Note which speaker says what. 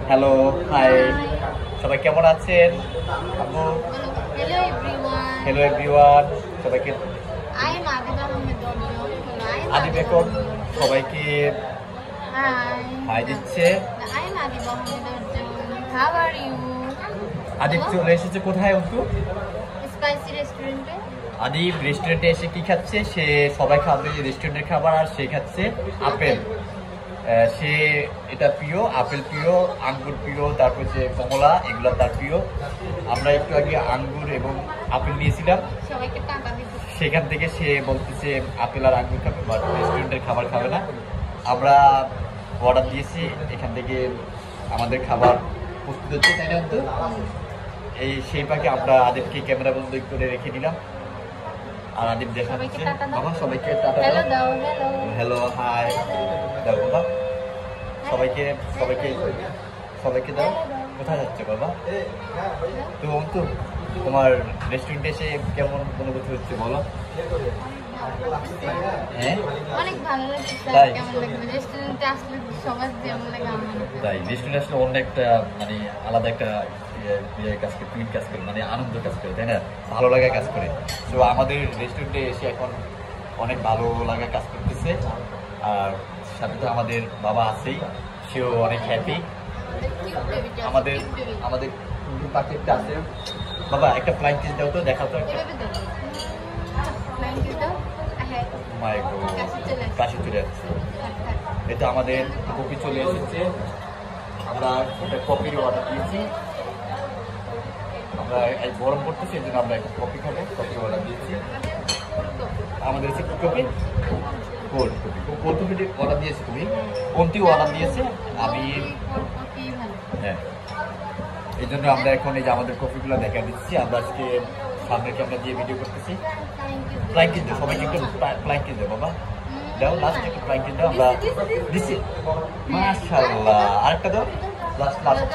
Speaker 1: Hello, high, সবাই কেমন আছেন? আপু, হ্যালো এভরিওয়ান, সবাইকে আদি বেগম সবাইকে হাই দিচ্ছে। আদিব চলে এসেছে কোথায়? অন্তু
Speaker 2: স্পাইসি রেস্টুরেন্টে।
Speaker 1: আদিব রেস্টুরেন্টে এসে কি খাচ্ছে? সে সবাই খাবে রেস্টুরেন্টের খাবার, আর সে খাচ্ছে আপেল। সে এটা প্রিয়, আপেল প্রিয়, আঙ্গুর প্রিয়, তারপর যে কমলা, এগুলো তার প্রিয়। আমরা একটু আগে আঙ্গুর এবং আপেল নিয়েছিলাম, সেখান থেকে সে বলতেছে আপেল আর আঙ্গুর খাবে, বাট রেস্টুরেন্টের খাবার খাবে না। আমরা অর্ডার দিয়েছি, এখান থেকে আমাদের খাবার প্রস্তুত হচ্ছে, তাই না? তো এই সেই পাকে আমরা আদিবকে ক্যামেরা বন্ধ করে রেখে দিলাম, আর আদিব দেখাচ্ছে। বাবা সবাইকে টাটা দাও। হ্যালো, হাই দাও বাবা, সবাইকে সবাইকে সবাইকে দাও। কোথায় যাচ্ছে বাবা? তো অন্তু, তোমার রেস্টুরেন্টে এসে কেমন অনুভূতি হচ্ছে বলো? হ্যাঁ,
Speaker 2: অনেক ভালো লাগছে।
Speaker 1: তাই?
Speaker 2: কেমন লাগবে রেস্টুরেন্টে আসলে সবার যেমন লাগে আমার।
Speaker 1: তাই রেস্টুরেন্টে আসলে অন্য একটা মানে আলাদা একটা কাজ করে, টুইট কাজ করে, মানে আনন্দ কাজ করে, তাই না? ভালো লাগা কাজ করে। তো আমাদের রেস্টুরেন্টে এসে এখন অনেক ভালো লাগা কাজ করতেছে, আর সাথে তো আমাদের বাবা আছেই, সেও অনেক হ্যাপি। আমাদের আমাদের পাকেটটা আছে। বাবা একটা ফ্লাইং কিস দাও তো, দেখাও তো একটা। মাই গড, কাশি চলে যাচ্ছে। এটা আমাদের কফি চলে এসেছে। আমরা একটা কফির অর্ডার দিয়েছি। আমরা গরম করতেছি, এই জন্য আমরা একটা কফি খাবো, কফির অর্ডার দিয়েছি। আমাদের হচ্ছে কি coffee? Cold coffee. Cold coffee order দিয়েছি, তুমি কোনটি অর্ডার দিয়েছে? আমি, হ্যাঁ, এই জন্য আমরা এখন এই যে আমাদের কফিগুলো দেখা দিচ্ছি। আমরা আজকে সামনের ক্যামেরা দিয়ে ভিডিও করতেছি। ফ্লাইং কিস দাও সবাইকে, একটু ফ্লাইং কিস দাও বাবা, দাও লাস্ট একটা ফ্লাইং কিস দাও। আমরা দিচ্ছি, মাশাআল্লাহ, আরেকটা দাও লাস্ট লাস্ট